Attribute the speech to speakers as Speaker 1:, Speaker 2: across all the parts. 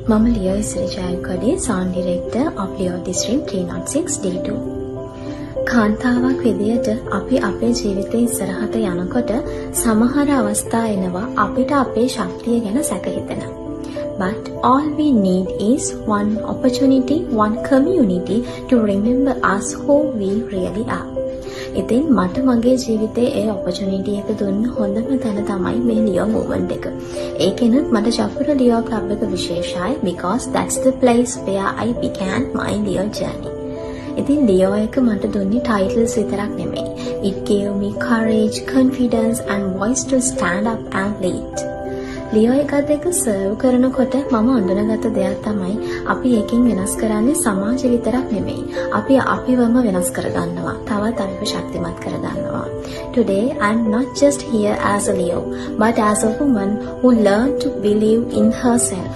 Speaker 1: මම ලියෝ ඉසිරි ජයකඩේ සාන් director of Leo district 306 D2. කාන්තාවක් විදියට අපි අපේ ජීවිතේ ඉස්සරහට යනකොට සමහර අවස්ථා එනවා අපිට අපේ ශක්තිය ගැන සැක හිතෙනවා. But all we need is one opportunity, one community to remember us who we really are. ඉතින් මට මගේ ජීවිතේ ඒ opportunity එක දුන්න හොඳම තැන තමයි මේ ලියෝ movement එක. ඒකෙනුත් මට චපුර ලියෝ club එක විශේෂයි because that's the place where I began my Leo journey. ඉතින් ලියෝ එක මට දුන්නේ titles විතරක් නෙමෙයි. It gave me courage, confidence and voice to stand up and lead. ලියෝ එකත් එක්ක සර්ව් කරනකොට මම අඳුනගත්ත දෙයක් තමයි අපි එකකින් වෙනස් කරන්නේ සමාජය විතරක් නෙමෙයි. අපි අපිවම වෙනස් කරගන්නවා. තවත් අපිව ශක්තිමත් කරගන්නවා. Today I'm not just here as a Leo, but as a woman who learned to believe in herself.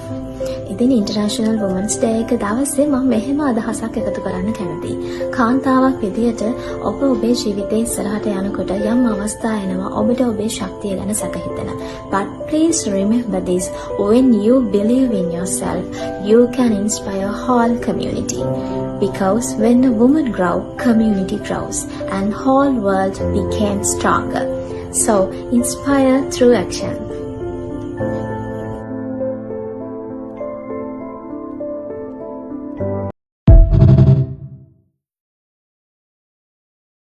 Speaker 1: ඉතින් ඉන්ටර්නැෂනල් වුමන්ස් ඩේ එක දවසේ මම මෙහෙම අදහසක් එකතු කරන්න කැමතියි. කාන්තාවක් විදියට ඔබ ඔබේ ජීවිතේ ඉස්සරහට යනකොට යම් අවස්ථා එනවා ඔබට ඔබේ ශක්තිය ගැන සැක හිතෙන. But please remember this, when you believe in yourself, you can inspire whole community. Because when a woman grows, community grows and whole world becomes stronger. So inspire through action.